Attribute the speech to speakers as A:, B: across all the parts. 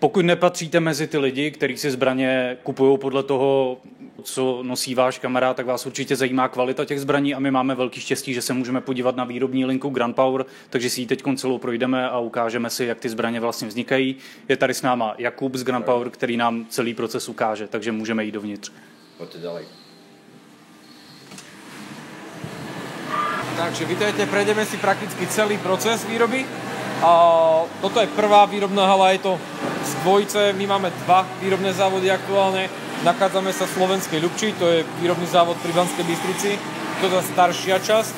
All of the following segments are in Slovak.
A: Pokud nepatříte mezi ty lidi, kteří si zbraně kupují podle toho, co nosí váš kamarád, tak vás určitě zajímá kvalita těch zbraní a my máme velký štěstí, že se můžeme podívat na výrobní linku Gunpower, takže si ji teď celou projdeme a ukážeme si, jak ty zbraně vlastně vznikají. Je tady s náma Jakub z Gunpower, který nám celý proces ukáže, takže můžeme jít dovnitř.
B: Poďte ďalej. Takže vítajte, prejdeme si prakticky celý proces výroby. Toto je prvá výrobná hala, je to z dvojice, my máme dva výrobné závody aktuálne. Nachádzame sa v Slovenskej Ľubči, to je výrobný závod pri Banskej Bystrici. To je tá staršia časť,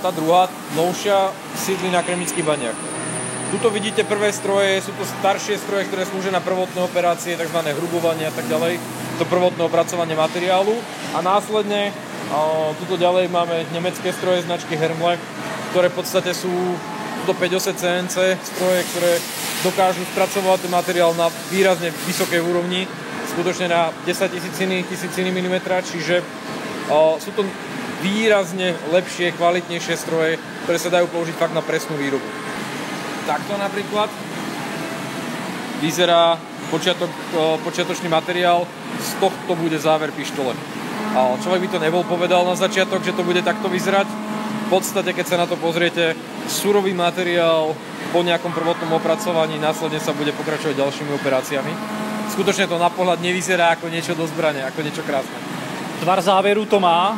B: tá druhá, novšia, sídli na Kremnických Baniach. Tuto vidíte prvé stroje, sú to staršie stroje, ktoré slúžia na prvotné operácie, tzv. Hrubovanie a tak ďalej. To prvotné opracovanie materiálu. A následne tuto ďalej máme nemecké stroje značky Hermle, ktoré v podstate sú do 5-8 CNC stroje, ktoré dokážu spracovať ten materiál na výrazne vysokej úrovni, skutočne na 10 tisíciny milimetra, čiže sú to výrazne lepšie, kvalitnejšie stroje, ktoré sa dajú použiť fakt na presnú výrobu. Takto napríklad vyzerá počiatočný materiál, z tohto bude záver pištole. Človek by to nebol povedal na začiatok, že to bude takto vyzerať. V podstate, keď sa na to pozriete, surový materiál po nejakom prvotnom opracovaní, následne sa bude pokračovať ďalšími operáciami. Skutočne to na pohľad nevyzerá ako niečo do zbrane, ako niečo krásne.
A: Tvar závěru to má,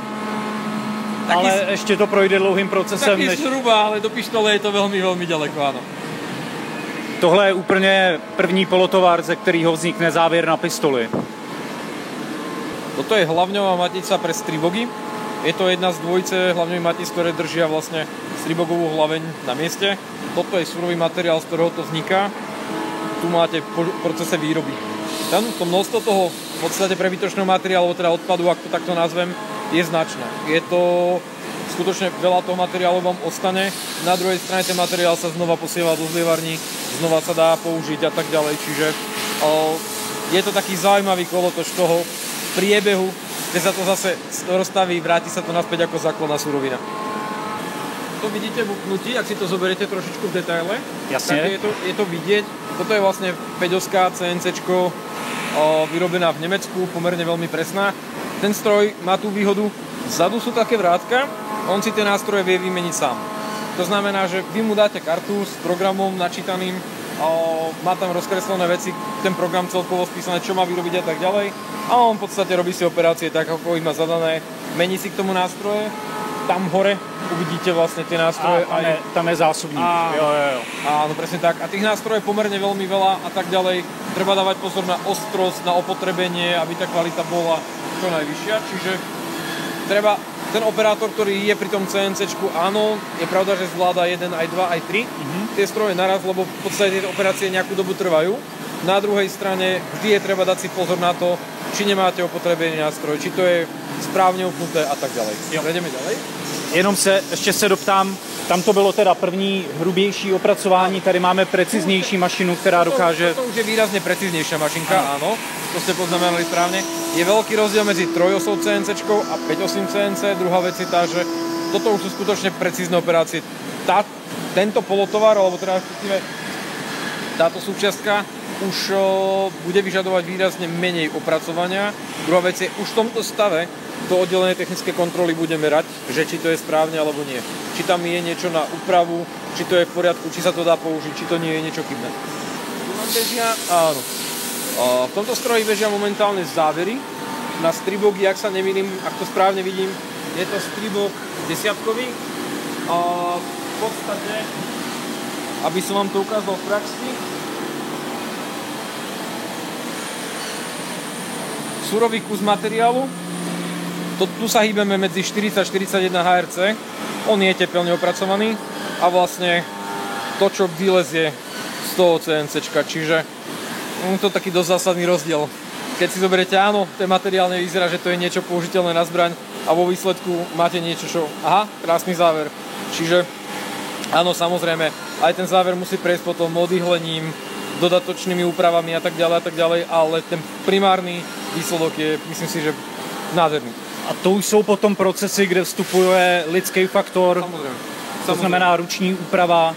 A: ale ešte to projde dlouhým procesem.
B: Taký zhruba, ale do pištole je to veľmi, veľmi ďaleko, áno.
A: Tohle je úplně první polotovar, ze kterého vznikne závěr na pistoli.
B: Toto je hlavňová matica pre stribogy. Je to jedna z dvojice hlavňových matíc, ktoré držia vlastne stribogovú hlaveň na mieste. Toto je surový materiál, z ktorého to vzniká. Tu máte v procese výroby. To množstvo toho v podstate prebytočného materiálu, teda odpadu, ak to takto nazvem, je značné. Je to skutočne veľa toho materiálu vám ostane. Na druhej strane ten materiál sa znova posiela do zlievarní, znova sa dá použiť a tak ďalej. Čiže je to taký zaujímavý kolotoč toho priebehu, kde sa to zase rozstaví, vráti sa to naspäť ako základná surovina. To vidíte v upnutí, ak si to zoberiete trošičku v detaile.
A: Jasne.
B: Tak je to vidieť. Toto je vlastne 5-oská CNCčko vyrobená v Nemecku, pomerne veľmi presná. Ten stroj má tú výhodu, vzadu sú také vrátka, on si tie nástroje vie vymeniť sám. To znamená, že vy mu dáte kartu s programom načítaným, má tam rozkreslené veci, ten program celkovo spísané, čo má vyrobiť a tak ďalej. A on v podstate robí si operácie tak, ako ich má zadané, mení si k tomu nástroje. Tam hore uvidíte vlastne tie nástroje.
A: Tam je zásobník. Jo.
B: Áno, presne tak. A tých nástrojov je pomerne veľmi veľa a tak ďalej. Treba dávať pozor na ostrosť, na opotrebenie, aby tá kvalita bola čo najvyššia. Čiže treba, ten operátor, ktorý je pri tom CNCčku, áno, je pravda, že zvláda 1, aj 2, aj 3 tie stroje naraz, lebo v podstate tie operácie nejakú dobu trvajú. Na druhej strane vždy je treba dať si pozor na to, či nemáte opotrebený nástroj, či to je správne upnuté a tak ďalej. Prejdeme ďalej.
A: Jenom ještě se doptám, tam to bylo teda první hrubější opracování, tady máme preciznější mašinu, která dokáže...
B: To už je výrazne precíznejšia mašinka, áno, to ste poznamenali správne. Je veľký rozdiel medzi 3-osou CNCčkou a 5-osým CNC, druhá vec je tá, že toto už sú skutočne precízne operácie. Tento polotovar, alebo teda táto súčiastka už bude vyžadovať výrazne menej opracovania. Druhá vec je, už v tomto stave to oddelenie technické kontroly bude merať, že či to je správne alebo nie. Či tam je niečo na úpravu, či to je v poriadku, či sa to dá použiť, či to nie je niečo chybné. Tu nám bežia, áno. V tomto stroji bežia momentálne závery na stribogy, ak sa nemýlim, ak to správne vidím, je to stribok desiatkový. V podstate, aby som vám to ukázal v praxi, surový kus materiálu. Tu sa hýbeme medzi 40-41 HRC. On je teplne opracovaný a vlastne to, čo vylezie z toho CNCčka. Čiže to je taký dosť zásadný rozdiel. Keď si zoberiete, áno, ten materiál nevyzerá, že to je niečo použiteľné na zbraň a vo výsledku máte niečo, čo... Aha, krásny záver. Čiže áno, samozrejme, aj ten záver musí prejsť potom odihlením, dodatočnými úpravami a tak ďalej, ale ten primárny výsledok je, myslím si, že nádherný.
A: A to už jsou potom procesy, kde vstupuje lidský faktor,
B: Samozrejme.
A: to znamená ruční úprava.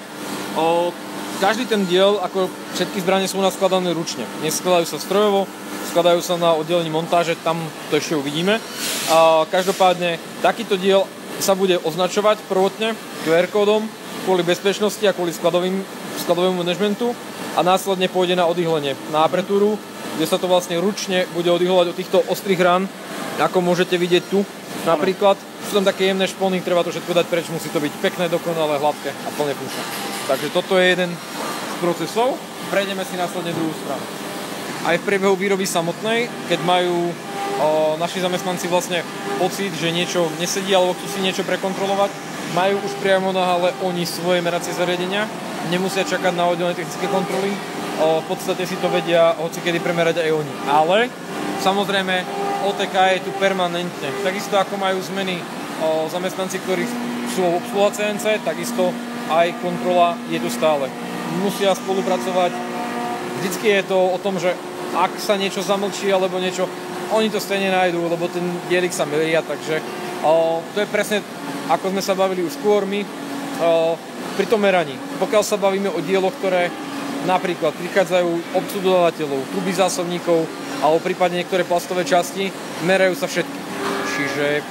B: každý ten diel, ako všetky zbrane sú naskladané ručne. Neskladajú sa strojovo, skladajú sa na oddelení montáže, tam to ešte uvidíme. A každopádne takýto diel sa bude označovať prvotne QR kódom kvôli bezpečnosti a kvôli skladovému manažmentu a následne pôjde na odhyhlenie, na apretúru, kde sa to vlastne ručne bude odhyhlovať od týchto ostrých rán, ako môžete vidieť tu napríklad. Sú tam také jemné špony, treba to všetko dať preč, musí to byť pekné, dokonalé, hladké a plne funkčné. Takže toto je jeden z procesov. Prejdeme si následne druhú stranu. Aj v priebehu výroby samotnej, keď majú naši zamestnanci vlastne pocit, že niečo nesedí alebo chcú si niečo prekontrolovať, majú už priamo na hale oni svoje meracie zariadenia, nemusia čakať na oddelené technické kontroly, v podstate si to vedia hocikedy premerať aj oni. Ale samozrejme OTK je tu permanentne. Takisto ako majú zmeny zamestnanci, ktorí sú obsluha CNC, takisto aj kontrola je tu stále. Musia spolupracovať. Vždycky je to o tom, že ak sa niečo zamlčí alebo niečo, oni to stejne nájdú, lebo ten dielik sa milia, takže to je presne ako sme sa bavili už skôr my pri tom meraní. Pokiaľ sa bavíme o dieloch, ktoré napríklad prichádzajú od subdodávateľov, truby zásobníkov alebo prípadne niektoré plastové časti, merajú sa všetky. Čiže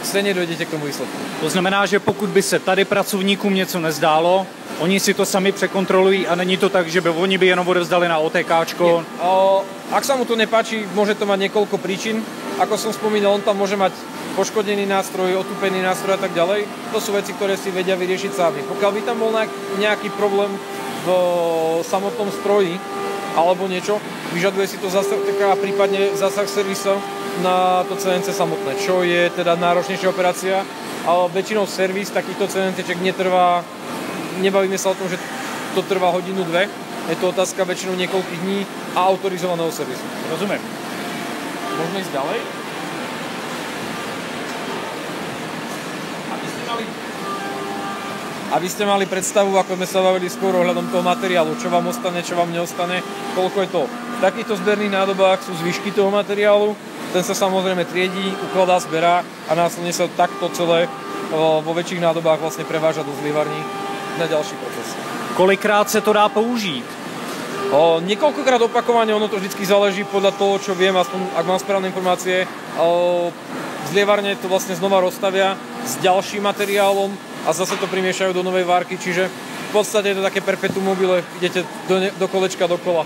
B: stejně dojdete k tomu výsledku.
A: To znamená, že pokud by se tady pracovníkům něco nezdálo, oni si to sami překontrolují a není to tak, že by oni by jenom odevzdali na OTKčko?
B: Ak sa mu to nepáči, môže to mať niekoľko príčin. Ako som spomínal, on tam môže mať poškodený nástroj, otupený nástroj a tak ďalej. To sú veci, ktoré si vedia vyriešiť sami. Pokiaľ by tam bol nejaký problém v samotnom stroji alebo niečo, vyžaduje si to zásah a prípadne zásah servisa na to CNC samotné, čo je teda náročnejšia operácia, ale väčšinou servis takýchto CNCček netrvá, nebavíme sa o tom, že to trvá hodinu, dve, je to otázka väčšinou niekoľkých dní a autorizovaného servisu.
A: Rozumiem.
B: Môžeme ísť ďalej? Aby ste mali predstavu, ako sme sa bavili skôr ohľadom toho materiálu, čo vám ostane, čo vám neostane, koľko je to. V takýchto zberných nádobách sú zvyšky toho materiálu, ten sa samozrejme triedí, ukladá, zberá a následne sa takto celé vo väčších nádobách vlastne preváža do zlievarní na ďalší proces.
A: Kolikrát se to dá použít?
B: Niekoľkokrát opakovane, ono to vždy záleží podľa toho, čo viem, aspoň ak mám správne informácie. Zlievarne to vlastne znova rozstavia s ďalším materiálom a zase to primiešajú do novej várky, čiže v podstate je to také perpetuum mobile, idete do kolečka dokola.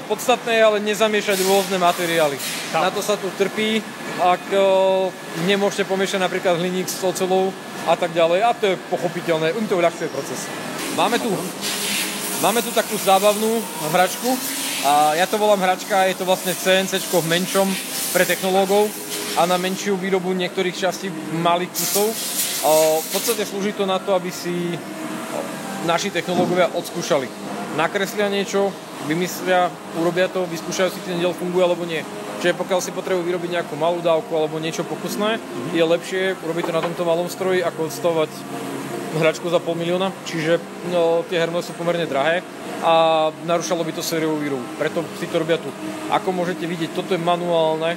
B: Podstatné je ale nezamiešať rôzne materiály. Na to sa tu trpí, ak nemôžete pomiešať napríklad hliník s oceľou a tak ďalej, a to je pochopiteľné, to uľahčuje proces. Máme tu takú zábavnú hračku, a ja to volám hračka, je to vlastne CNCčko v menšom pre technológov a na menšiu výrobu niektorých častí malých kusov. V podstate slúži to na to, aby si naši technológovia odskúšali. Nakreslia niečo, vymyslia, urobia to, vyskúšajú si, ten diel funguje alebo nie. Čiže pokiaľ si potrebujú vyrobiť nejakú malú dávku alebo niečo pokusné, je lepšie urobiť to na tomto malom stroji, ako odstavovať hračku za 500 000, čiže tie hermle sú pomerne drahé a narušalo by to sériovú výrobu. Preto si to robia tu. Ako môžete vidieť, toto je manuálne,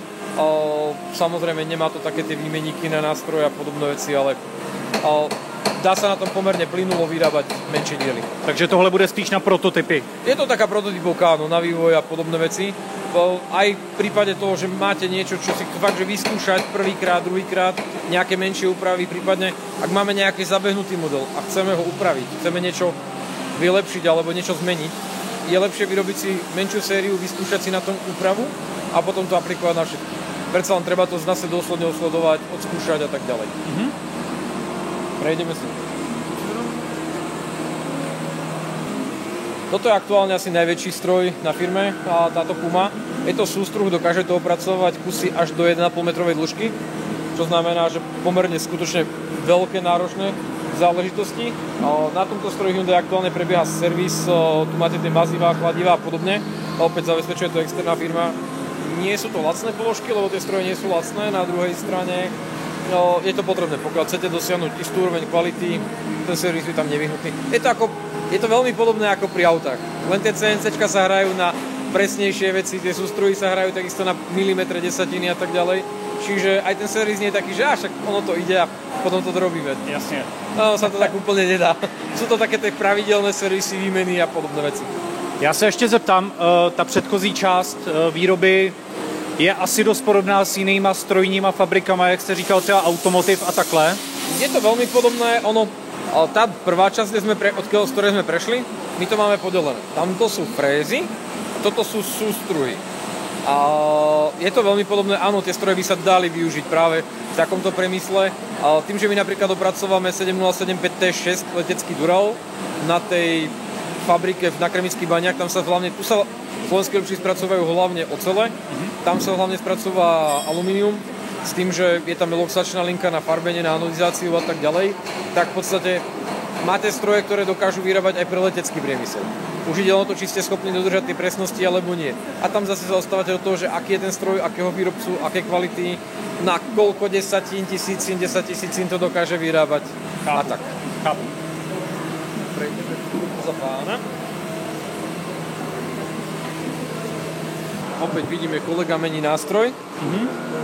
B: samozrejme nemá to také tie výmeníky na nástroje a podobné veci, ale dá sa na tom pomerne plynulo vyrábať menšie diely.
A: Takže tohle bude spíš na prototypy?
B: Je to taká prototypovka, na vývoj a podobné veci. Aj v prípade toho, že máte niečo, čo si fakt, že vyskúšať prvýkrát, druhýkrát, nejaké menšie úpravy, prípadne ak máme nejaký zabehnutý model a chceme ho upraviť, chceme niečo vylepšiť alebo niečo zmeniť, je lepšie vyrobiť si menšiu sériu, vyskúšať si na tom úpravu a potom to aplikovať na všetko. Predsa len treba to zase dôsledne osledovať, odskúšať a tak ďalej. Prejdeme si. Toto je aktuálne asi najväčší stroj na firme, táto Puma. Je to sústruh, dokáže to opracovať kusy až do 1,5 metrovej dĺžky, čo znamená, že pomerne skutočne veľké náročné záležitosti. Na tomto stroji Hyundai aktuálne prebieha servis, tu máte tie mazivá, chladivá a podobne. Opäť zabezpečuje to externá firma. Nie sú to lacné položky, lebo tie stroje nie sú lacné. Na druhej strane je to potrebné, pokiaľ chcete dosiahnuť istú úroveň kvality, ten servis je tam nevyhnutný. Je to veľmi podobné ako pri autách, len tie CNCčka sa hrajú na presnejšie veci, tie sústroji sa hrajú takisto na milimetre, desatiny a tak ďalej, čiže aj ten servis nie je taký, že však ono to ide a potom to dorobíme.
A: Jasne.
B: No, sa to tak úplne nedá. Sú to také tie pravidelné servisy, výmeny a podobné veci.
A: Já se ještě zeptám, ta předchozí část výroby je asi dost podobná s jinýma strojníma fabrikama, jak jste říkal, třeba Automotive a takhle?
B: Je to veľmi podobné, tá prvá časť, z ktorej sme prešli, my to máme podelené. Tamto sú frézy, toto sú sústruhy. A je to veľmi podobné, áno, tie stroje by sa dali využiť práve v takomto premysle. A tým, že my napríklad opracovávame 707-5T6 letecký Dural na tej fabrike na Kremických Baniach, tu sa slovenské ľupči spracovajú hlavne ocele, tam sa hlavne spracová alumínium, s tým, že je tam eloxačná linka na farbenie, na anodizáciu a tak ďalej, tak v podstate máte stroje, ktoré dokážu vyrábať aj pre letecký priemysel. Už ide o to, či ste schopní dodržať tie presnosti alebo nie. A tam zase sa ostávate do toho, že aký je ten stroj, akého výrobcu, aké kvality, na koľko 10 000 to dokáže vyrábať.
A: Chápu.
B: A tak.
A: Chápu.
B: Prejdeme za pána. Opäť vidíme, kolega mení nástroj.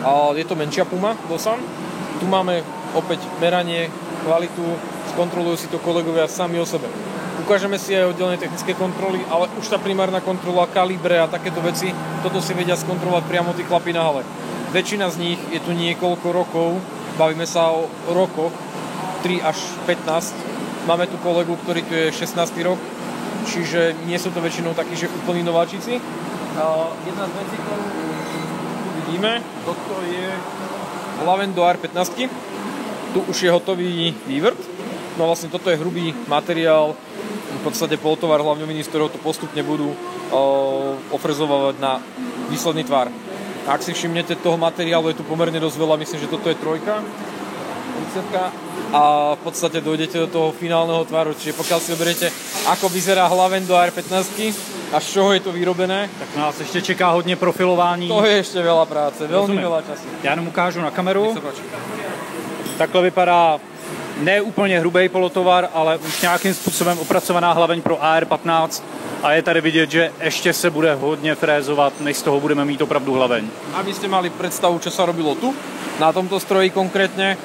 B: A je to menšia Puma, Dosan. Tu máme opäť meranie, kvalitu, skontrolujú si to kolegovia sami o sebe. Ukážeme si aj oddelené technické kontroly, ale už tá primárna kontrola, kalibre a takéto veci, toto si vedia skontrolovať priamo tí chlapi na hale. Väčšina z nich je tu niekoľko rokov, bavíme sa o rokoch, 3 až 15. Máme tu kolegu, ktorý tu je 16. rok, čiže nie sú to väčšinou takí, že úplní nováčici. Jedna z vecí, ktorú tu vidíme, toto je Lavendo R15. Tu už je hotový vývrt. No vlastne toto je hrubý materiál, v podstate poltovar hlavňoviny, z ktorého to postupne budú ofrezovať na výsledný tvar. Ak si všimnete, toho materiálu je tu pomerne dosť veľa, myslím, že toto je 3, 30, a v podstate dojdete do toho finálneho tvaru, čiže pokiaľ si oberiete, ako vyzerá Lavendo R15 a z čoho je to vyrobené,
A: tak nás ještě čeká hodně profilování.
B: To je ešte veľa práce, veľmi veľa času.
A: Já jenom ukážu na kameru. Takhle vypadá ne úplně hrubý polotovar, ale už nějakým způsobem opracovaná hlaveň pro AR15 a je tady vidět, že ještě se bude hodně frézovat, než z toho budeme mít opravdu hlaveň.
B: Aby ste mali predstavu, čo sa robilo tu, na tomto stroji konkrétne,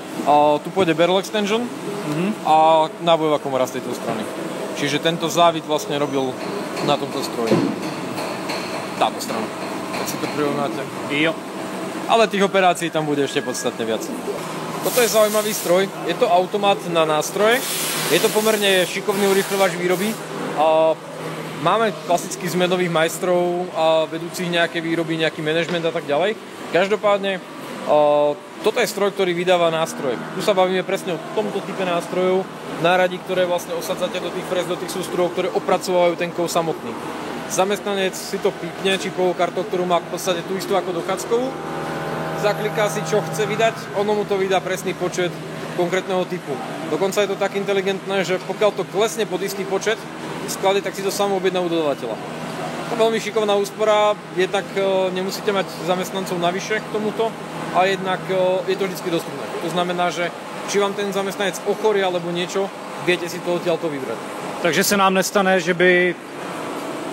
B: tu pôjde barrel extension a nábojová komora z tejto strany. Čiže tento závit vlastne robil na tomto stroji. Táto strana. Keď si to prirovnáte.
A: Jo.
B: Ale tých operácií tam bude ešte podstatne viac. Toto je zaujímavý stroj, je to automat na nástroje, je to pomerne šikovný urýchľovač výroby. Máme klasických zmenových majstrov a vedúcich nejaké výroby, nejaký manažment a tak ďalej. Každopádne, toto je stroj, ktorý vydáva nástroje. Tu sa bavíme presne o tomto type nástrojov, náradí, ktoré vlastne osadzate do tých frez, do tých sústrojov, ktoré opracovajú ten kov samotný. Zamestnanec si to pípne čipovou kartou, ktorú má v podstate tú istú ako dochádzkovú, zakliká si, čo chce vydať, ono mu to vydá presný počet konkrétneho typu. Dokonca je to tak inteligentné, že pokiaľ to klesne pod istý počet sklady, tak si to samo objedná u dodávateľa. To je veľmi šikovná úspora, jednak nemusíte mať zamestnancov navyše k tomuto a jednak je to vždy dostupné. To znamená, že či vám ten zamestnanec ochorí alebo niečo, viete si to odtiaľto vybrať.
A: Takže se nám nestane, že by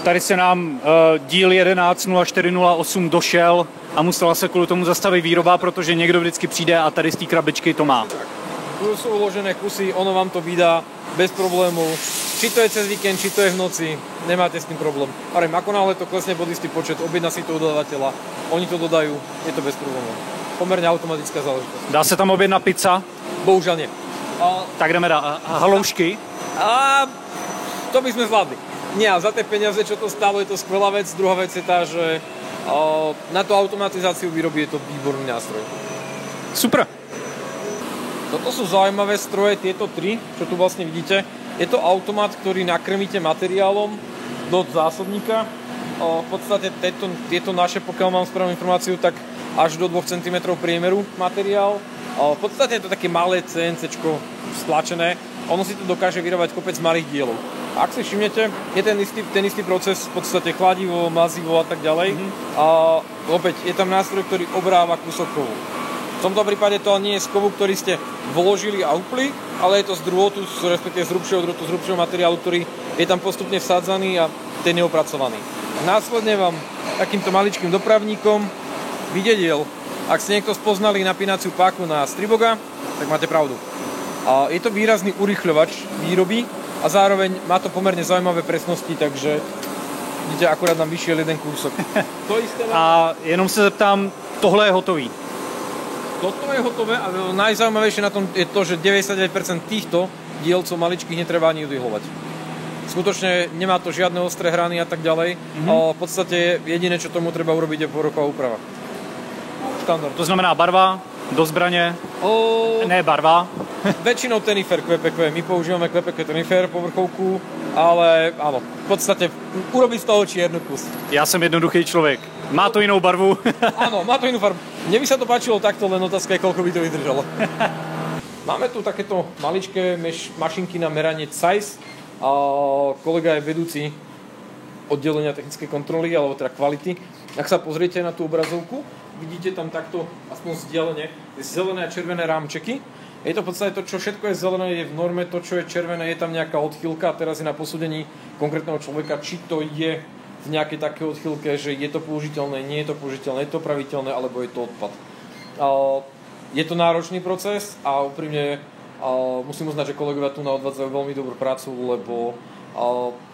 A: tady se nám díl 11.04.08 došel a musela se kvůli tomu zastavit výroba, protože někdo vždycky přijde a tady z té krabičky to má.
B: Tu sú uložené kusy, ono vám to vydá bez problémov. Či to je cez víkend, či to je v noci, nemáte s tým problém. Ale ako náhle to klesne pod istý počet, objedná si to u dodávateľa, oni to dodajú, je to bez problémov. Pomerne automatická záležitosť.
A: Dá se tam objednat pizza?
B: Bohužiaľ nie.
A: Tak jdeme dát. A haloušky?
B: A to by sme zvládli. Nie, za tie peniaze, čo to stálo, je to skvelá vec. Druhá vec je tá, že na tú automatizáciu výroby je to výborný nástroj.
A: Super.
B: Toto sú zaujímavé stroje, tieto 3, čo tu vlastne vidíte. Je to automat, ktorý nakrmíte materiálom do zásobníka. V podstate tieto naše, pokiaľ mám správnu informáciu, tak až do 2 cm priemeru materiál. V podstate je to také malé CNCčko stlačené. Ono si to dokáže vyrábať kopec malých dielov. Ak si všimnete, je ten istý proces, v podstate chladivo, mazivo a tak ďalej. A opäť je tam nástroj, ktorý obráva kúsok kovu. V tomto prípade to nie je z kovu, ktorý ste vložili a upli, ale je to z drôtu, respektíve z hrubšieho materiálu, ktorý je tam postupne vsádzaný a ten je opracovaný. Následne vám takýmto maličkým dopravníkom vydediel Ak ste niekto spoznali napínaciu páku na Striboga, tak máte pravdu. Je to výrazný urýchľovač výroby a zároveň má to pomerne zaujímavé presnosti, takže vidíte, akurát nám vyšiel jeden kúsok. To isté.
A: A jenom se zeptám, tohle je hotový.
B: Toto je hotové a najzaujímavejšie na tom je to, že 99% týchto dielcov maličkých netreba ani odihlovať. Skutočne nemá to žiadne ostré hrany a tak ďalej. V podstate jediné, čo tomu treba urobiť, je povrchová úprava. Štandard.
A: To znamená barva do zbraně? Ne barva.
B: Väčšinou Tenifer QPQ. My používame QPQ Tenifer povrchovku, ale áno, v podstate urobiť z toho čierny kus.
A: Já jsem jednoduchý člověk. Má to jinou barvu?
B: Áno, má to inú farbu. Mne by sa to páčilo takto, len otázka je, koľko by to vydržalo. Máme tu takéto maličké mašinky na meranie size. Kolega je vedúci oddelenia technickej kontroly, alebo teda kvality. Ak sa pozriete na tú obrazovku, vidíte tam takto, aspoň vzdialene, zelené a červené rámčeky. Je to v podstate to, čo všetko je zelené, je v norme, to, čo je červené, je tam nejaká odchýlka a teraz je na posúdení konkrétneho človeka, či to je v nejakej také odchýlke, že je to použiteľné, nie je to použiteľné, je to praviteľné, alebo je to odpad. Je to náročný proces a úprimne musím uznať, že kolegovia tu odvádzajú veľmi dobrú prácu, lebo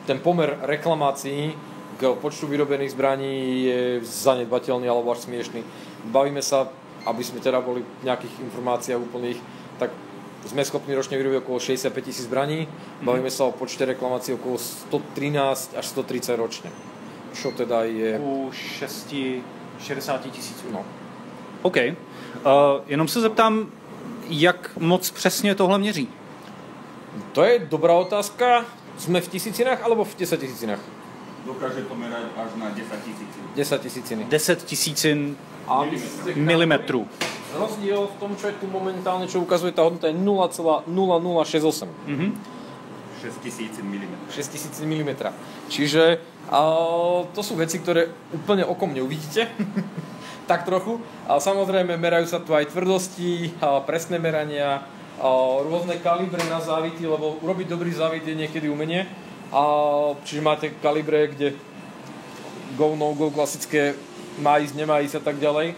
B: ten pomer reklamácií k počtu vyrobených zbraní je zanedbateľný alebo až smiešný. Bavíme sa, aby sme teda boli v nejakých informáciách úplných, tak sme schopní ročne vyrobiť okolo 65 000 zbraní. Bavíme sa o počte reklamácií okolo 113 až 130 ročne. Čo teda je...
A: U 60 000.
B: No.
A: OK. Jenom se zeptám, jak moc přesně tohle měří?
B: To je dobrá otázka. Sme v tisícinách alebo v 10 000?
C: Dokáže to merať až na 10 000.
B: 10 000.
A: 10 000 milimetrů.
B: Rozdiel v tom, čo je tu momentálne, čo ukazuje tá hodnota, je 0,0068.
C: 6000 mm.
B: 6000 mm. Čiže to sú veci, ktoré úplne okom neuvidíte. Tak trochu. A samozrejme merajú sa tu aj tvrdosti, presné merania, rôzne kalibre na závity, lebo urobiť dobrý závit je niekedy umenie. Čiže máte kalibre, kde go, no go, klasické má ísť, nemá ísť a tak ďalej.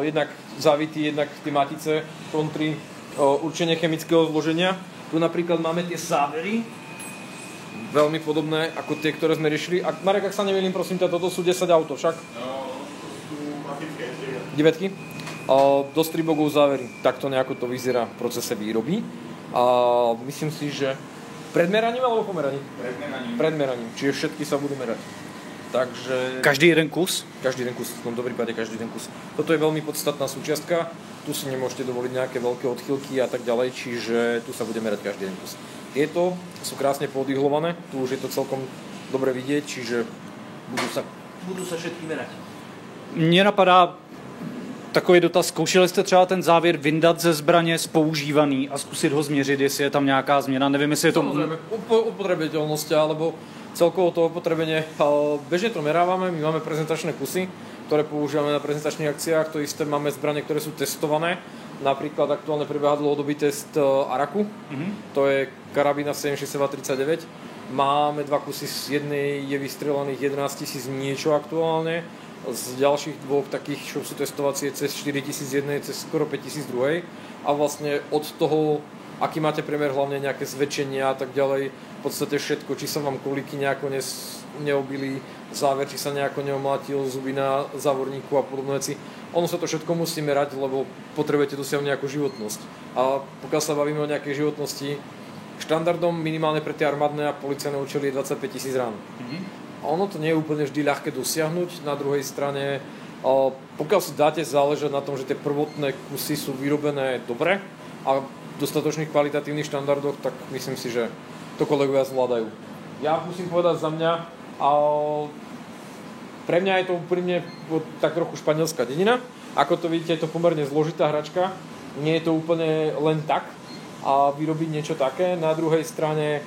B: Jednak závity, jednak tie matice, kontry, určenie chemického zloženia. Tu napríklad máme tie závery, veľmi podobné ako tie, ktoré sme riešili. Marek, ak sa nemýlim, prosím ťa, toto sú 10 auto, však?
C: Sú klasické
B: 9. Do Stribogov závery. Takto nejako to vyzerá v procese výroby. Myslím si, že predmeraním alebo pomeraním? Predmeraním. Čiže všetky sa budú merať. Takže...
A: Každý jeden kus?
B: Každý jeden kus. V tomto prípade každý jeden kus. Toto je veľmi podstatná súčiastka. Tu si nemôžete dovoliť nejaké veľké odchýlky a tak ďalej, čiže tu sa bude merať každý jeden kus. Sú krásne poodihľované. Tu už je to celkom dobre vidieť, čiže budú sa všetky merať.
A: Mně napadá takový dotaz, zkoušeli jste třeba ten závěr vyndat ze zbraně z používaný a zkusit ho změřit, jestli je tam nějaká změna, nevím, jestli je to...
B: Samozrejme, upotrebiteľnosť, alebo celkovo to opotrebenie. Bežne to merávame, my máme prezentačné kusy, ktoré používame na prezentačných akciách, to isté máme zbrane, ktoré sú testované, napríklad aktuálne prebieha dlhodobý test Araku, to je karabína 76239, máme dva kusy, z jednej je vystrelaných 11 000 niečo aktuálne, z ďalších dvoch takých, čo sú testovacie, cez 4 001, cez skoro 5 000 druhej. A vlastne od toho, aký máte priemer, hlavne nejaké zväčšenia a tak ďalej, v podstate všetko, či sa vám kolíky nejako neobili, záver, či sa nejako neomlátil zuby na závorníku a podobné veci. Ono sa to všetko musí merať, lebo potrebujete dosiahnuť nejakú životnosť. A pokiaľ sa bavíme o nejakej životnosti, štandardom minimálne pre tie armádne a policajné účely je 25 000 rán. A ono to nie je úplne vždy ľahké dosiahnuť. Na druhej strane, pokiaľ si dáte záležať na tom, že tie prvotné kusy sú vyrobené dobre a v dostatočných kvalitatívnych štandardoch, tak myslím si, že to kolegovia zvládajú. Ja musím povedať za mňa, pre mňa je to úprimne tak trochu španielská dedina. Ako to vidíte, je to pomerne zložitá hračka. Nie je to úplne len tak a vyrobiť niečo také. Na druhej strane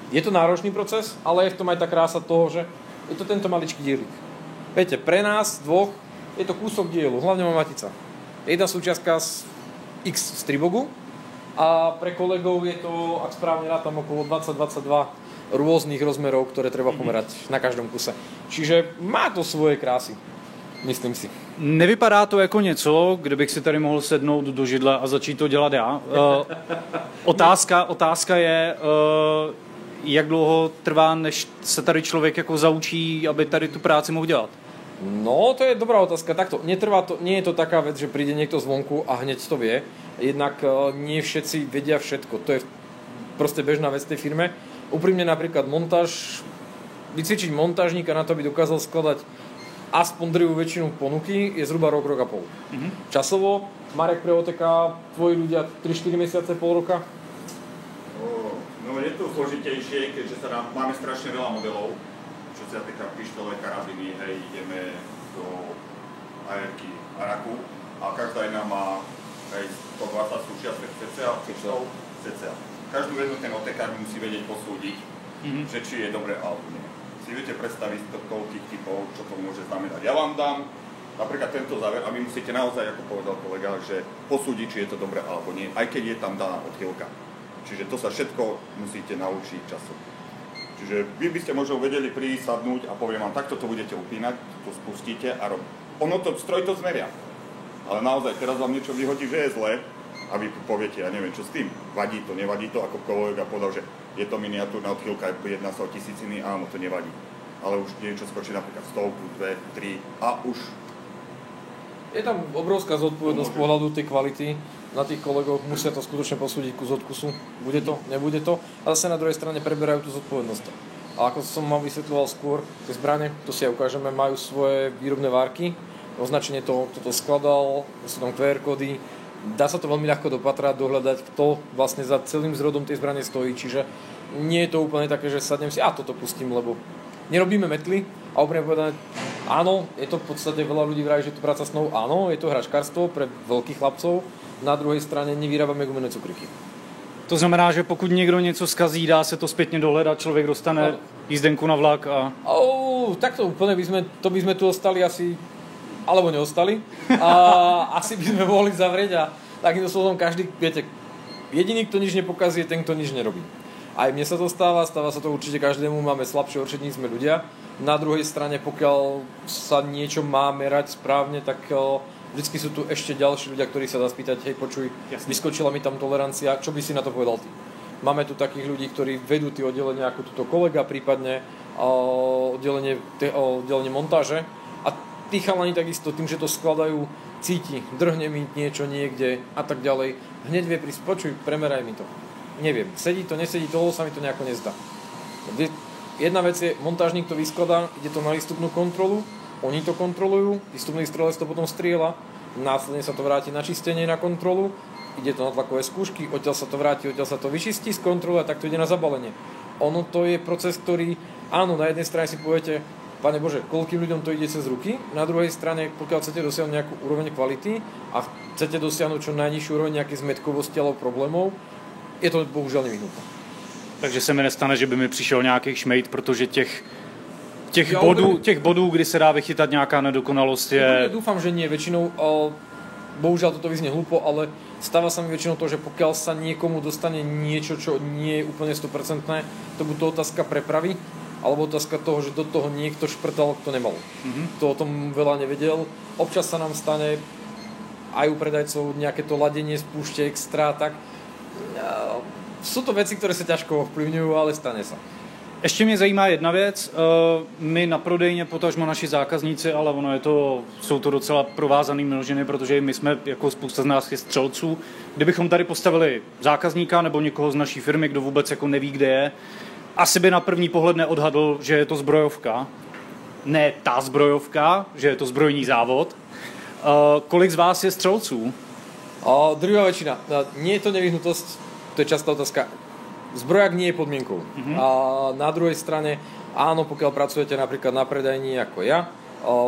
B: je to náročný proces, ale je v tom aj tá krása toho, že je to tento maličký dielik. Viete, pre nás dvoch je to kúsok dielu, hlavne matica. Jedna súčiastka z X Stribogu a pre kolegov je to, ak správne rátam, okolo 20-22 rôznych rozmerov, ktoré treba pomerať na každom kuse. Čiže má to svoje krásy. myslím si.
A: Nevypadá to jako něco, kde bych si tady mohl sednout do židle a začít to dělat já. Otázka je, jak dlouho trvá, než se tady člověk jako zaučí, aby tady tu práci mohl dělat?
B: No, to je dobrá otázka. Takto, netrvá to, nie je to taká vec, že príde niekto zvonku a hneď to vie. Jednak nie všetci vedia všetko. To je proste bežná vec v tej firme. Úprimne napríklad montáž, vycvičiť montážníka na to, aby dokázal skladať aspoň drvivú väčšinu ponuky, je zhruba rok a pol. Časovo, Marek Preoteká, tvoji ľudia 3-4 mesiace, pol roka?
C: No je to zložitejšie, keďže máme strašne veľa modelov. Čo sa týka pištole, karabiny, hej, ideme do AR-ky Araku a každá jedna má 120 súčiastek CCA, CCA. Každú jednu ten otekár musí vedieť posúdiť, že či je dobre alebo nie. Si viete predstaviť toľkých typov, čo to môže znamenať. Ja vám dám napríklad tento záver a vy musíte naozaj, ako povedal kolega, že posúdiť, či je to dobre alebo nie, aj keď je tam daná odchýlka. Čiže to sa všetko musíte naučiť časom. Čiže vy by ste možno vedeli prísť, sadnúť a poviem vám, takto to budete upínať, to spustíte a stroj to zmeria. Ale naozaj, teraz vám niečo vyhodí, že je zlé a vy poviete, ja neviem, čo s tým, vadí to, nevadí to, ako kolega povedal, že je to miniatúrna odchýlka, jedná sa o tisíciny, áno, to nevadí. Ale už niečo skočí napríklad 100, 2, 3 a už.
B: Je tam obrovská zodpovednosť z pohľadu tej kvality. Na tých kolegoch musia to skutočne posúdiť kus od kusu. Bude to, nebude to. A zase na druhej strane preberajú tú zodpovednosť. A ako som vám vysvetľoval skôr, tie zbrane, to si aj ukážeme, majú svoje výrobné várky. Označenie to, kto to skladal, sú tam QR kódy. Dá sa to veľmi ľahko dopatrať, dohľadať, kto vlastne za celým zrodom tej zbrane stojí. Čiže nie je to úplne také, že sadnem si a toto pustím, lebo nerobíme metly. A úplne povedané, áno, je to v podstate, veľa ľudí vraví, že je to práca snou. Áno, je to hračkárstvo pre veľkých chlapcov. Na druhej strane nevyrábame gumené cukriky.
A: To znamená, že pokud někdo něco skazí, dá se to zpětně dohledat, člověk dostane jízdenku na vlak a...
B: Takto úplne by sme tu ostali asi, alebo neostali. A asi by sme mohli zavrieť a takýmto spôsobom každý, viete, jediný, kto nič nepokazí, je ten, kto nič nerobí. Aj mne sa to stáva sa to určite každému, máme slabšie určení, sme ľudia. Na druhej strane, pokiaľ sa niečo má merať správne, tak vždycky sú tu ešte ďalší ľudia, ktorí sa dá spýtať, hej, počuj, vyskočila mi tam tolerancia, čo by si na to povedal ty? Máme tu takých ľudí, ktorí vedú tie oddelenia, ako túto kolega, prípadne oddelenie montáže. A tí chalani takisto, tým, že to skladajú, cíti, drhne mi niečo niekde a tak ďalej. Hneď vie prísť, počuj, premeraj mi to. Neviem, sedí to, nesedí to, sa mi to nejako nezdá. Jedna vec je, montážnik to vyskladá, ide to na výstupnú kontrolu, oni to kontrolujú, výstupný strelec to potom strieľa, následne sa to vráti na čistenie, na kontrolu, ide to na tlakové skúšky, odtiaľ sa to vráti, odtiaľ sa to vyčistí z kontroly a tak to ide na zabalenie. Ono to je proces, ktorý, áno, na jednej strane si poviete, Pane Bože, koľkým ľuďom to ide cez ruky, na druhej strane, pokiaľ chcete dosiahnuť nejakú úroveň kvality a chcete dosiahnuť čo najnižšiu úroveň nejakej zmetkovosti alebo problémov, je to bohužiaľ nevyhnutné.
A: Takže se mi nestane, že by mi přišel nějaký šmejt, protože těch bodů, kdy se dá vychytat nějaká nedokonalost je...
B: Dúfam, že nie väčšinou, bohužiaľ toto vyznie hlúpo, ale stáva sa mi väčšinou to, že pokiaľ sa niekomu dostane niečo, čo nie je úplne 100%, to bude to otázka prepravy, alebo otázka toho, že do toho niekto šprtal, kto nemal. To o tom veľa nevedel. Občas sa nám stane aj u predajcov nejaké to ladenie spúšte extra, tak sú to veci, ktoré sa ťažko ovplyvňujú, ale stane sa.
A: Ještě mě zajímá jedna věc, my na prodejně potažmo naši zákazníci, ale jsou to docela provázaný množiny, protože my jsme jako spousta z nás je střelců. Kdybychom tady postavili zákazníka nebo někoho z naší firmy, kdo vůbec jako neví, kde je, asi by na první pohled neodhadl, že je to zbrojovka. Ne ta zbrojovka, že je to zbrojní závod. Kolik z vás je střelců?
B: Druhá väčšina. Nie je to nevyhnutosť, to je častá otázka. Zbrojak nie je podmienkou. A na druhej strane, áno, pokiaľ pracujete napríklad na predajni ako ja,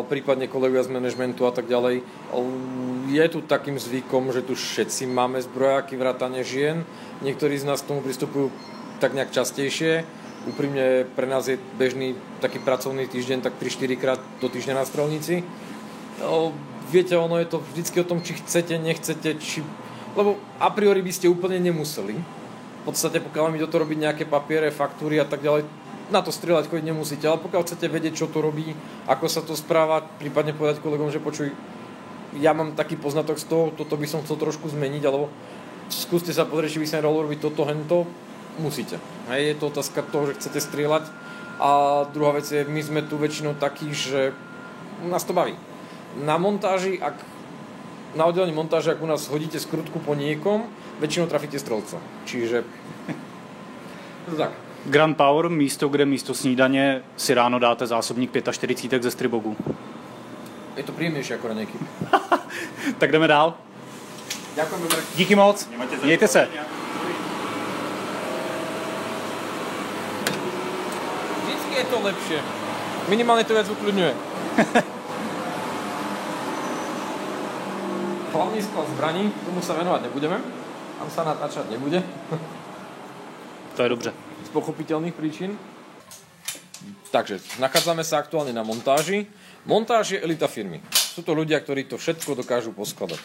B: prípadne kolegovia z manažmentu a tak ďalej, je tu takým zvykom, že tu všetci máme zbrojaky, vrátane žien. Niektorí z nás k tomu pristupujú tak nejak častejšie. Úprimne pre nás je bežný taký pracovný týždeň, tak 3-4 krát do týždňa na strelnici. Viete, ono je to vždycky o tom, či chcete, nechcete, lebo a priori by ste úplne nemuseli. V podstate, pokiaľ mi do toho robiť nejaké papiere, faktúry a tak ďalej, na to strieľať chodiť nemusíte, ale pokiaľ chcete vedieť, čo to robí, ako sa to správa, prípadne povedať kolegom, že počuj, ja mám taký poznatok z toho, toto by som chcel trošku zmeniť, alebo skúste sa pozrieť, či by sa nedalo robiť toto, hento, musíte. Hej, je to otázka toho, že chcete strieľať. A druhá vec je, my sme tu väčšinou takí, že nás to baví. Na montáži, na oddelení montáže, ak u nás hodíte skrutku po niekom, väčšinou trafíte strelca. Čiže to tak.
A: Grand Power, místo, kde místo snídaně si ráno dáte zásobník 45 ze Stribogu.
B: Je to príjemnejšie ako raňajky.
A: Tak jdeme dál.
B: Ďakujem, dobre.
A: Díky moc. Mějte se.
B: Vždycky je to lepšie. Minimálne to viac ukludňuje. Hlavný sklad zbraní, tomu sa venovať nebudeme. Tam sa natáčať nebude.
A: To je dobře.
B: Z pochopiteľných príčin. Takže, nachádzame sa aktuálne na montáži. Montáž je elita firmy. Sú to ľudia, ktorí to všetko dokážu poskladať.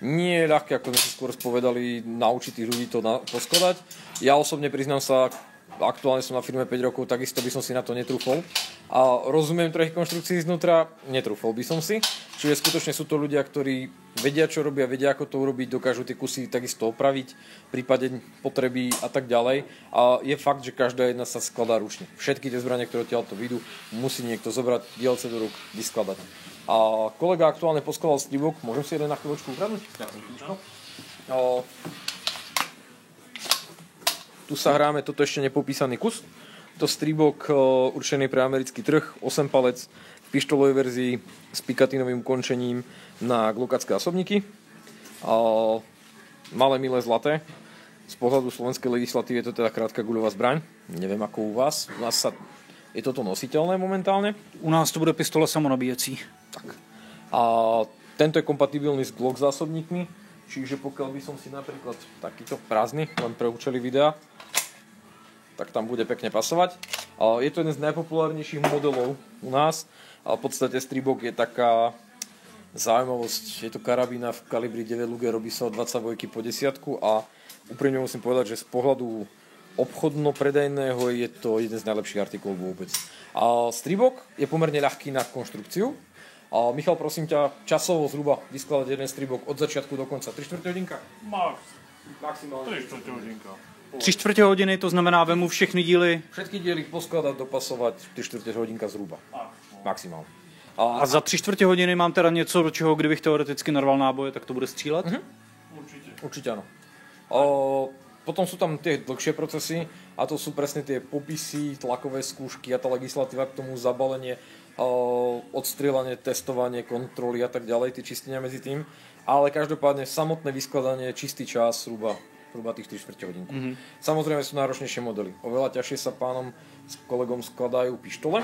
B: Nie je ľahké, ako sme si skôr spovedali, naučiť tých ľudí to poskladať. Ja osobne priznám sa, aktuálne som na firme 5 rokov, takisto by som si na to netrúfol. A rozumiem troch konštrukcií znútra, netrúfol by som si. Čiže skutočne sú to ľudia, ktorí vedia, čo robia, vedia, ako to urobiť, dokážu tie kusy takisto opraviť, prípadne potreby a tak ďalej. A je fakt, že každá jedna sa skladá ručne. Všetky tie zbrane, ktoré odtiaľto vyjdú, musí niekto zobrať, dielce do rúk, vyskladať. A kolega aktuálne poskladal stribok, môžem si jeden na chvíľočku ukradnúť? Tu sa hráme, toto ešte nepopísaný kus. To stribok určený pre americký trh, 8 palec, v pištolovej verzii s pikatinovým končením na glokacké zásobníky. Malé, milé, zlaté. Z pohľadu slovenskej legislatívy je to teda krátka guľová zbraň. Neviem ako u vás. U nás je toto nositeľné momentálne.
A: U nás to bude pistole samonabíjecí.
B: Tak. A tento je kompatibilný s Glock zásobníkmi, čiže pokiaľ by som si napríklad takýto prázdny, len pre účely videa, tak tam bude pekne pasovať. Je to jeden z najpopulárnejších modelov u nás. V podstate stribok je taká zaujímavosť. Je to karabína v kalibri 9 Luger, robí sa od 22 po 10 a úprimne musím povedať, že z pohľadu obchodno-predajného je to jeden z najlepších artiklov vôbec. Stribok je pomerne ľahký na konštrukciu. Michal, prosím ťa, časovo zhruba vyskladať jeden stribok od začiatku do konca. 3/4 hodinka? Maximálne.
C: 3/4 hodinka.
A: 3/4 hodiny, to znamená, vemu všechny díly.
B: Všetky diely poskladať, dopasovať 3/4 hodinka zhruba. Maximálne.
A: A za 3/4 hodiny mám teda něco, do čeho, kdybych teoreticky narval náboje, tak to bude střílet?
B: Určite áno. Potom sú tam tie dlhšie procesy a to sú presne tie popisy, tlakové skúšky a tá legislatíva k tomu, zabalenie, odstrieľanie, testovanie, kontroly a tak ďalej, tie čistenia medzi tým. Ale každopádne samotné vyskladanie, čistý čas, zhruba tých 3/4 hodinku. Samozrejme sú náročnejšie modely. Oveľa ťažšie sa pánom s kolegom skladajú pištole.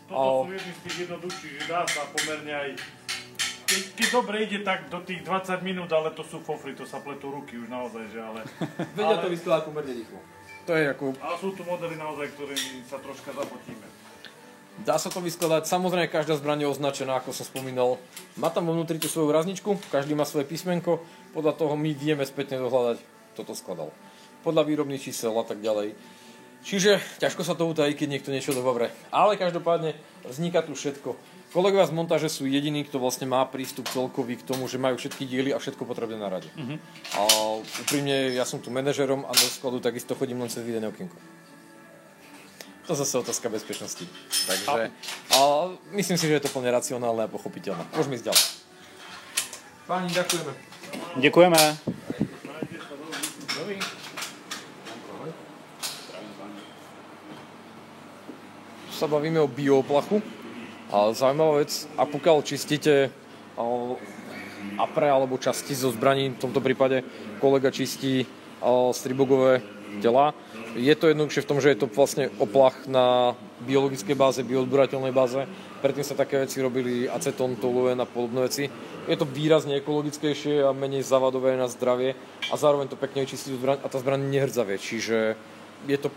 D: Toto sú jedni z tých jednoduchších, že dá sa pomerne aj... Keď dobre ide, tak do tých 20 minút, ale to sú fofry, to sa pletú ruky už naozaj, že ale...
B: Vedia to vyskladať pomerne rýchlo. To je ako...
D: Ale sú tu modely naozaj, ktorými sa troška zapotíme.
B: Dá sa to vyskladať, samozrejme každá zbraň je označená, ako som spomínal. Má tam vnútri tú svoju razničku, každý má svoje písmenko, podľa toho my vieme spätne dohľadať, toto skladal. Podľa výrobných čísel a tak ďalej. Čiže ťažko sa to utají, keď niekto niečo dobre. Ale každopádne vzniká tu všetko. Kolegovia z montáže sú jediní, kto vlastne má prístup celkový k tomu, že majú všetky diely a všetko potrebné na rade. A úprimne, ja som tu manažerom a do skladu takisto chodím len cez videné okienko. To zase otázka bezpečnosti. Takže myslím si, že je to plne racionálne a pochopiteľné. Môžeme ísť ďalej. Páni, ďakujeme.
A: Děkujeme.
B: Sa bavíme o bioplachu. A zaujímavá vec, a pokiaľ čistíte apre alebo časti zo zbraní, v tomto prípade kolega čistí stribogové tela, je to jednoduchšie v tom, že je to vlastne oplach na biologickej báze, bioodburateľnej báze. Predtým sa také veci robili acetón, toluen a podobné veci. Je to výrazne ekologickejšie a menej zavadové na zdravie a zároveň to pekne čistí zbraň a tá zbraň nehrdzavie, čiže je to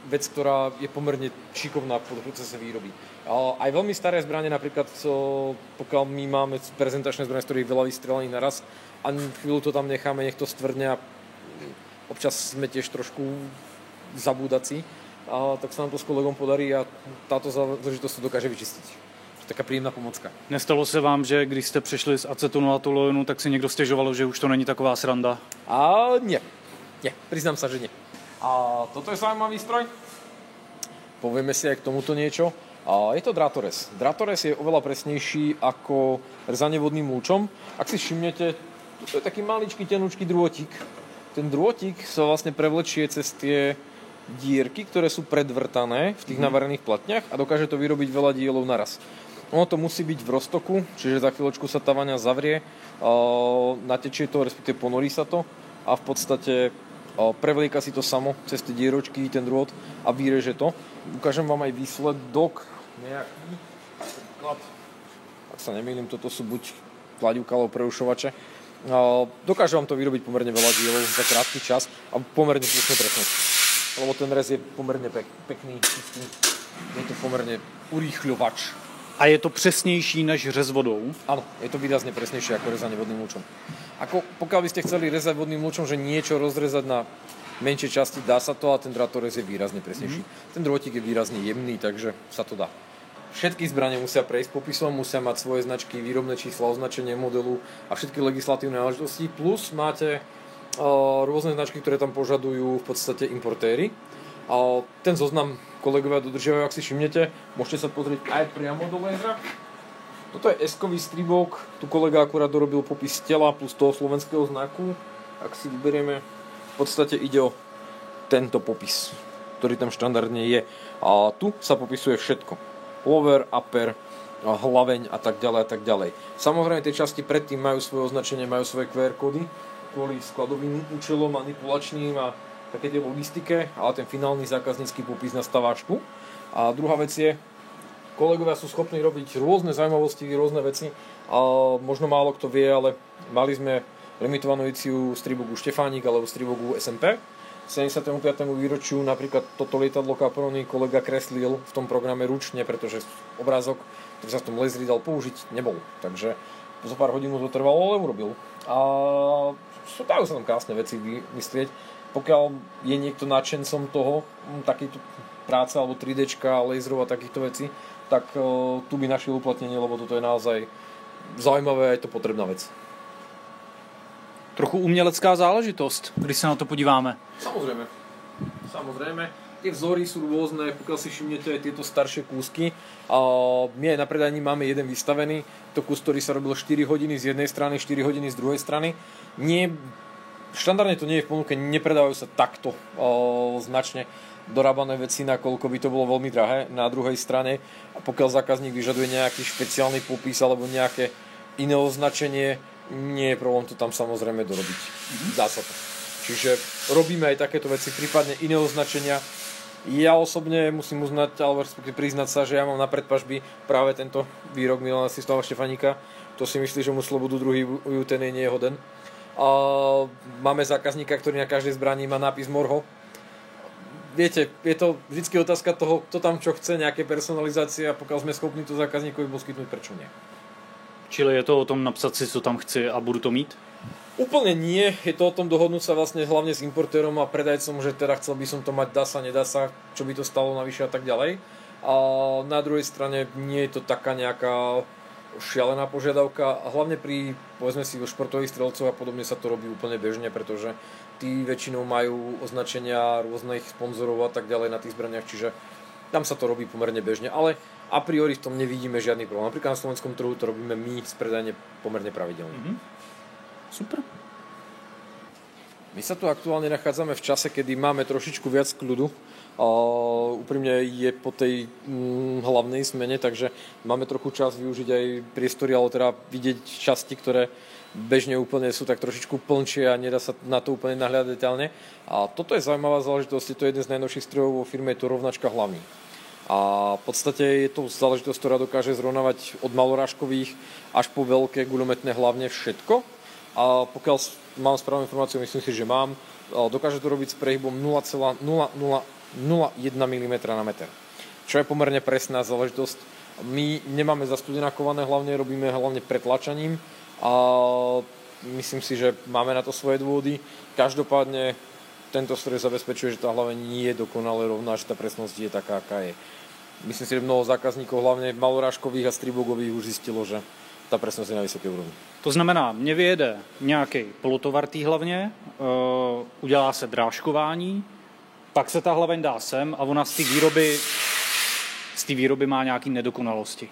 B: vec, ktorá je pomerne šikovná v procese výroby. Aj veľmi staré zbrane, napríklad pokiaľ my máme prezentačné zbrane, z ktorých veľa vystrelených naraz a chvíľu to tam necháme, nech to stvrdne a občas sme tiež trošku zabúdací, tak sa nám to s kolegom podarí a táto záležitosť to dokáže vyčistiť. Taká príjemná pomocka.
A: Nestalo se vám, že když jste přešli z acetonu na toluenu, tak si někdo stěžoval, že už to není taková sranda?
B: Nie, priznám sa, že nie. A toto je zaujímavý stroj. Povieme si aj k tomuto niečo. Je to drátorez. Drátorez je oveľa presnejší ako rezanie vodným lúčom. Ak si všimnete, to je taký maličký, tenučký drôtik. Ten drôtik sa vlastne prevlečie cez tie dierky, ktoré sú predvrtané v tých navarených platniach a dokáže to vyrobiť veľa dielov naraz. Ono to musí byť v roztoku, čiže za chvíľočku sa tá vaňa zavrie, natečie to, respektíve ponorí sa to a v podstate prevlieka si to samo cez tie dieročky, ten drôt a vyreže to. Ukážem vám aj výsledok nejaký. Ak sa nemýlim, toto sú buď kladivka alebo preušovače. Dokáže vám to vyrobiť pomerne veľa dielov za krátky čas a pomerne slušne presnosť. Lebo ten rez je pomerne pekný, čistý. Je to pomerne urýchľovač.
A: A je to přesnější než řez vodou?
B: Áno, je to výrazne presnejšie ako rezanie vodným lúčom. Pokiaľ by ste chceli rezať vodným lúčom, že niečo rozrezať na menšie časti, dá sa to, a ten drátorez je výrazne presnejší. Ten drôtik je výrazne jemný, takže sa to dá. Všetky zbrane musia prejsť popisom, musia mať svoje značky, výrobné čísla, označenie modelu a všetky legislatívne náležitosti. Plus máte rôzne značky, ktoré tam požadujú v podstate importéry. Ten zoznam kolegovia dodržiavajú, ak si všimnete. Môžete sa pozrieť aj priamo do lézra. Toto je S-kový stribok. Tu kolega akurát dorobil popis tela plus toho slovenského znaku. Ak si vyberieme, v podstate ide o tento popis, ktorý tam štandardne je. A tu sa popisuje všetko. Lover, upper, hlaveň a tak ďalej a tak ďalej. Samozrejme tie časti predtým majú svoje označenie, majú svoje QR kódy kvôli skladovým účelom, manipulačným a také tie logistike, ale ten finálny zákaznícky popis na staváčku. A druhá vec je, kolegovia sú schopní robiť rôzne zaujímavosti, rôzne veci. A možno málo kto vie, ale mali sme limitovanú edíciu Stribogu Štefánik alebo Stribogu SMP. 75. výročiu napríklad toto lietadlo Caproni kolega kreslil v tom programe ručne, pretože obrázok, ktorý sa v tom lézri dal použiť, nebol. Takže zo pár hodín to trvalo, ale urobil. A dajú sa tam krásne veci vymyslieť. Pokiaľ je niekto nadšencom toho, takýto práce alebo 3Dčka, laserov a takýchto vecí, tak tu by našiel uplatnenie, lebo toto je naozaj zaujímavé a je to potrebná vec.
A: Trochu umělecká záležitost, když se na to podíváme.
B: Samozrejme. Tie vzory sú rôzne, pokiaľ si všimnete aj tieto staršie kúsky. My aj na predajní máme jeden vystavený. To kus, ktorý sa robil 4 hodiny z jednej strany, 4 hodiny z druhej strany. Štandardne to nie je v ponuke, nepredávajú sa takto značne dorábané veci, nakoľko by to bolo veľmi drahé. Na druhej strane, pokiaľ zákazník vyžaduje nejaký špeciálny popis alebo nejaké iné označenie, nie je problém to tam samozrejme dorobiť. Dá sa to. Čiže robíme aj takéto veci, prípadne iné označenia. Ja osobne musím uznať, alebo respektíve priznať sa, že ja mám na predpažby práve tento výrok Milana Stislava Štefánika. To si myslí, že mu slobodu druhý ten nie je hoden. Máme zákazníka, ktorý na každej zbraní má nápis Morho. Viete, je to vždycky otázka toho, kto tam čo chce, nejaké personalizácie, a pokiaľ sme schopní to zákazníkovi poskytnúť, prečo nie?
A: Čili je to o tom napsat si, co tam chci a budu to mít?
B: Úplne nie, je to o tom dohodnúť sa vlastne hlavne s importérom a predajcom, že teda chcel by som to mať, dá sa, nedá sa, čo by to stalo navyše a tak ďalej. A na druhej strane nie je to taká nejaká šialená požiadavka a hlavne pri, povedzme si, športových strelcov a podobne sa to robí úplne bežne, pretože tí väčšinou majú označenia rôznych sponzorov a tak ďalej na tých zbraniach, čiže tam sa to robí pomerne bežne, ale a priori v tom nevidíme žiadny problém. Napríklad na slovenskom trhu to robíme my z predajne pomerne pravidelne.
A: Super.
B: My sa tu aktuálne nachádzame v čase, kedy máme trošičku viac kľudu. Úprimne je po tej hlavnej smene, takže máme trochu čas využiť aj priestory, ale teda vidieť časti, ktoré bežne úplne sú tak trošičku plnšie a nedá sa na to úplne nahľadať detailne. A toto je zaujímavá záležitosť, je to jeden z najnovších strojov vo firme, je to rovnačka hlavný. A v podstate je to záležitosť, ktorá dokáže zrovnávať od malorážkových až po veľké guľometné hlavne všetko. A pokiaľ mám správnu informáciu, myslím si, že mám, dokáže to robiť s prehybom 0,0001 mm na meter. Čo je pomerne presná záležitosť. My nemáme zastudenakované hlavne, robíme hlavne pretlačaním a myslím si, že máme na to svoje dôvody. Každopádne tento stroj zabezpečuje, že tá hlaveň nie je dokonale rovná, že tá presnosť je taká, aká je. Myslím si, že mnoho zákazníkov, hlavne malorážkových a stribogových, už zistilo, že tá presnosť je na vysoké úrovni.
A: To znamená, mně vyjede nějaký polotovar té hlavně, udělá se drážkování, pak se ta hlaveň dá sem a ona z té výroby má nějaký nedokonalosti.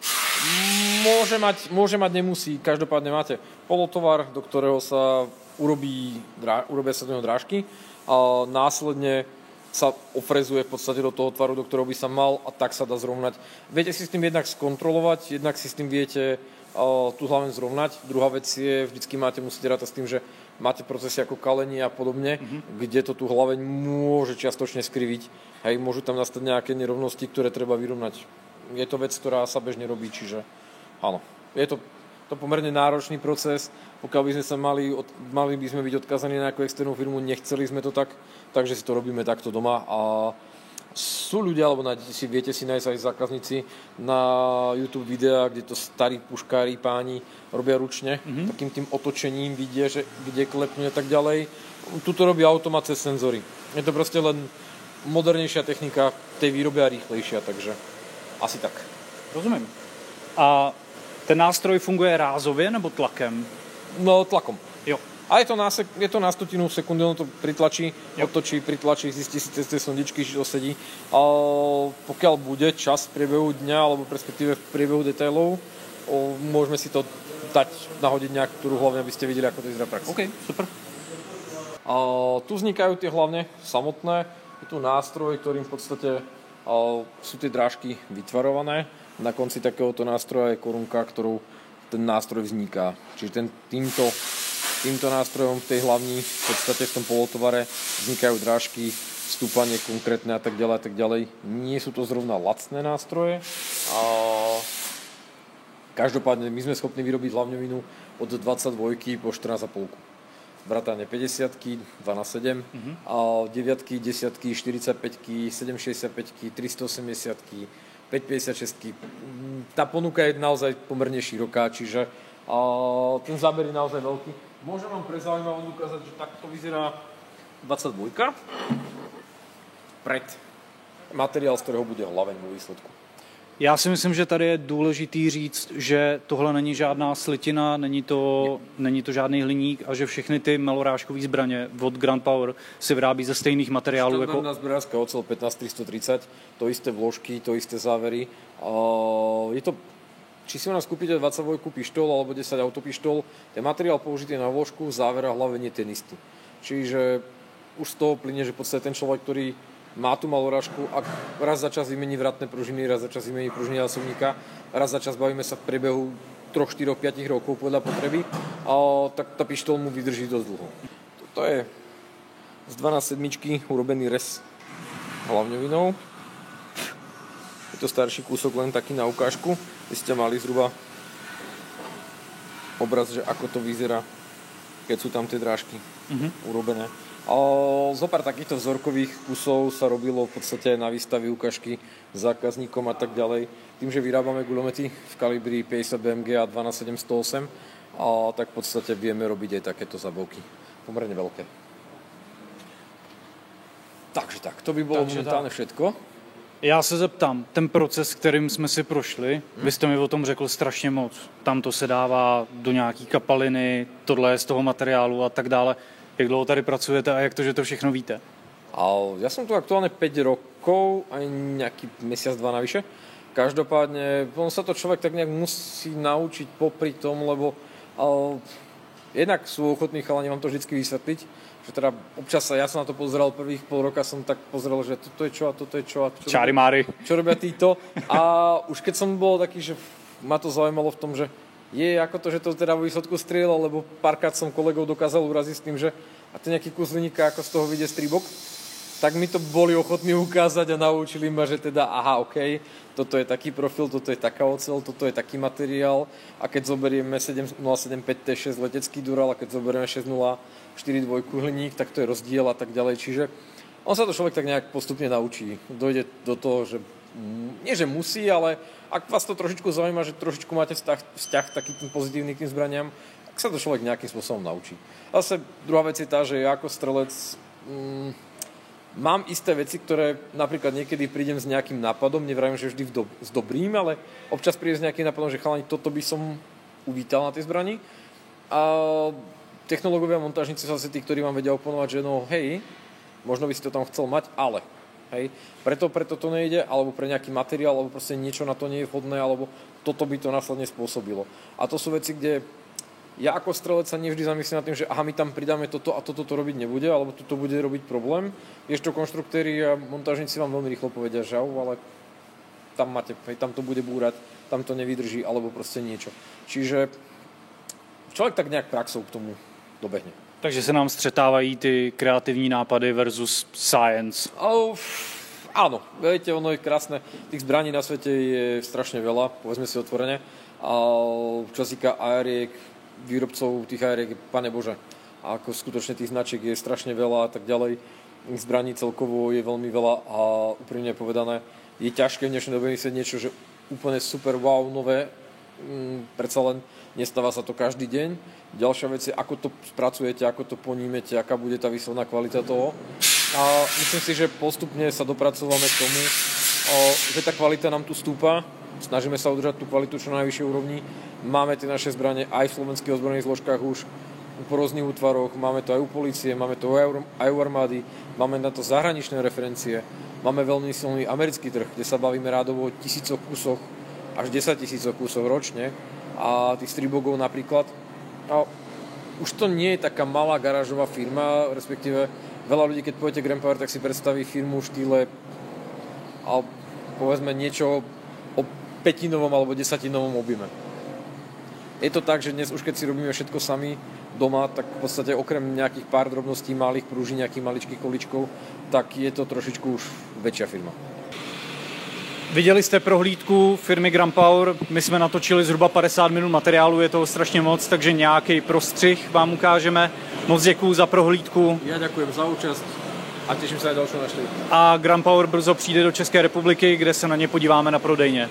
B: Môže mať, nemusí. Každopádne máte polotovar, do ktorého sa urobia sa do neho drážky a následne sa ofrezuje v podstate do toho tvaru, do ktorého by sa mal a tak sa dá zrovnať. Viete si s tým jednak skontrolovať, jednak si s tým viete tú hlaveň zrovnať. Druhá vec je, vždycky musíte rátať s tým, že máte procesy ako kalenie a podobne, kde to tú hlaveň môže čiastočne skriviť. Hej, môžu tam nastať nejaké nerovnosti, ktoré treba vyrovnať. Je to vec, ktorá sa bežne robí, čiže áno. Je to pomerne náročný proces. Pokiaľ by sme sa mali by sme byť odkazaní na nejakú externú firmu, nechceli sme to tak, takže si to robíme takto doma a sú ľudia, alebo viete si nájsť aj zákazníci na YouTube videá, kde to starí puškári páni robia ručne, takým tým otočením vidia, že kde klepnú a tak ďalej. Tuto robí automat cez senzory. Je to proste len modernejšia technika tej výroby a rýchlejšia, takže asi tak.
A: Rozumím. A ten nástroj funguje rázově nebo tlakem?
B: No, tlakom.
A: Jo.
B: A je to na 100 sekundy, ono to pritlačí, otočí, pritlačí, zistí si cez tie sondičky, či to sedí. A pokiaľ bude čas v priebehu dňa, alebo respektíve v priebehu detailov, môžeme si to dať, nahodiť nejakú hlavne, aby ste videli, ako to vyzerá praxi.
A: OK, super.
B: A tu vznikajú tie hlavne samotné. Je tu nástroj, ktorým v podstate sú tie drážky vytvarované. Na konci takéhoto nástroja je korunka, ktorou ten nástroj vzniká. Čiže týmto nástrojom v tej hlavni, v podstate v tom polotovare vznikajú drážky, stúpanie konkrétne a tak ďalej. Nie sú to zrovna lacné nástroje. Každopádne my sme schopní vyrobiť hlavňovinu od 22 po 14,5. Vrátane 50-ky, 2x7, 9-ky, 10-ky, 45-ky, 765-ky, 380-ky, 556-ky. Tá ponuka je naozaj pomerne široká, čiže ten záber je naozaj veľký. Môžem vám pre zaujímavosť ukázať, že takto vyzerá 22. Pred materiál, z ktorého bude hlaveň vo výsledku.
A: Já si myslím, že tady je důležitý říct, že tohle není žádná slitina, není to žádný hliník a že všechny ty malorážkové zbraně od Grand Power se vyrábí ze stejných materiálů.
B: Štandardná zbrojárska ocel 15330, to isté vložky, to isté závery. Je to, či si u nás kúpite 22 pištol alebo 10 autopištol, ten materiál použitý na vložku, záver a hlaveň je ten istý. Čiže už z toho plynie, že v podstate ten človek, ktorý má tú malorážku a raz za čas vymení vratné pružiny, raz za čas vymení pružiny zásobníka, raz za čas bavíme sa v priebehu 3, 4, 5 rokov podľa potreby, tak tá pištol mu vydrží dosť dlho. Toto je z 12/7 urobený rez hlavňovinou. Je to starší kúsok, len taký na ukážku. Vy ste mali zhruba obraz, že ako to vyzerá, keď sú tam tie drážky urobené. Zopár takýchto vzorkových kusov sa robilo v podstate na výstavy, ukážky zákazníkom a tak ďalej. Tým, že vyrábame guľomety v kalibri 50 BMG a 12/7 108, tak v podstate vieme robiť aj takéto zabavky. Pomerne veľké. Takže tak, to by bolo momentálne všetko.
A: Já se zeptám, ten proces, kterým jsme si prošli, vy jste mi o tom řekl strašně moc. Tam to se dává do nějaký kapaliny, tohle je z toho materiálu a tak dále. Jak dlouho tady pracujete a jak to, že to všechno víte?
B: Ja som tu aktuálne 5 rokov, aj nejaký mesiac, 2 navyše. Každopádne, on sa to človek tak nejak musí naučiť popri tom, lebo jednak sú ochotní chalani vám to vždycky vysvetliť, že teda občas ja som na to pozeral prvých pol roka, som tak pozrel, že toto je čo a toto je čo a čo robia títo. A už keď som bol taký, že ma to zaujímalo v tom, že ako to, že to teda vo výsledku strieľal, lebo párkrát som kolegov dokázal uraziť s tým, že a to nejaký kus hliníka, ako z toho vyjde strýbok, tak mi to boli ochotní ukázať a naučili ma, že teda OK, toto je taký profil, toto je taká oceľ, toto je taký materiál a keď zoberieme 7075 T6 letecký dural a keď zoberieme 6042 hliník, tak to je rozdiel a tak ďalej, čiže on sa to človek tak nejak postupne naučí. Dojde do toho, že nie, že musí, ale ak vás to trošičku zaujíma, že trošičku máte vzťah taký tým pozitívny k tým zbraniam, tak sa to človek nejakým spôsobom naučí. Zase druhá vec je tá, že ja ako strelec mám isté veci, ktoré napríklad niekedy prídem s nejakým nápadom, nevravím, že vždy s dobrým, ale občas prídem s nejakým nápadom, že chalani, toto by som uvítal na tej zbrani. A technológovia montážnici sú zase tí, ktorí vám vedia oponovať, že no hej, možno by si to tam chcel mať, ale hej, preto to nejde, alebo pre nejaký materiál, alebo proste niečo na to nie je vhodné, alebo toto by to následne spôsobilo. A to sú veci, kde ja ako strelec sa nevždy zamyslím nad tým, že aha, my tam pridáme toto a toto to robiť nebude, alebo toto bude robiť problém. Ešte konštruktéri a montážnici vám veľmi rýchlo povedia, že ale tam máte, tam to bude búrať, tam to nevydrží, alebo proste niečo. Čiže človek tak nejak praxou k tomu dobehne.
A: Takže se nám střetávají ty kreativní nápady versus science.
B: Áno, viete, ono je krásne. Tých zbraní na svete je strašne veľa, povedzme si otvorene. Čo sa týka aériek, výrobcov tých aériek, pane Bože, a ako skutočne tých značiek je strašne veľa a tak ďalej. Zbraní celkovo je veľmi veľa a úprimne povedané, je ťažké v dnešnej dobe myslieť niečo, že úplne super wow, nové, predsa len nestáva sa to každý deň. Ďalšia vec je, ako to spracujete, ako to ponímete, aká bude tá výsledná kvalita toho. A myslím si, že postupne sa dopracovame k tomu, že tá kvalita nám tu stúpa. Snažíme sa udržať tú kvalitu čo na najvyššej úrovni. Máme tie naše zbrane aj v slovenských ozbrojených zložkách už po rôznych útvaroch. Máme to aj u polície, máme to aj u armády. Máme na to zahraničné referencie. Máme veľmi silný americký trh, kde sa bavíme rádovo o 1000 kusoch až 10 000 kusov ročne. A tých stribogov napríklad. A už to nie je taká malá garážová firma, respektíve veľa ľudí, keď pôjdete Grand Power, tak si predstaví firmu v štýle a povedzme niečo o 5-tinovom alebo 10-tinovom objeme. Je to tak, že dnes už keď si robíme všetko sami doma, tak v podstate okrem nejakých pár drobností, malých prúží, nejakých maličkých količkov, tak je to trošičku už väčšia firma.
A: Viděli jste prohlídku firmy Grand Power, my jsme natočili zhruba 50 minut materiálu, je toho strašně moc, takže nějaký prostřih vám ukážeme. Moc děkuju za prohlídku.
B: Ja ďakujem za účast a teším sa aj ďalšou návštevu.
A: A Grand Power brzo přijde do České republiky, kde se na ně podíváme na prodejně.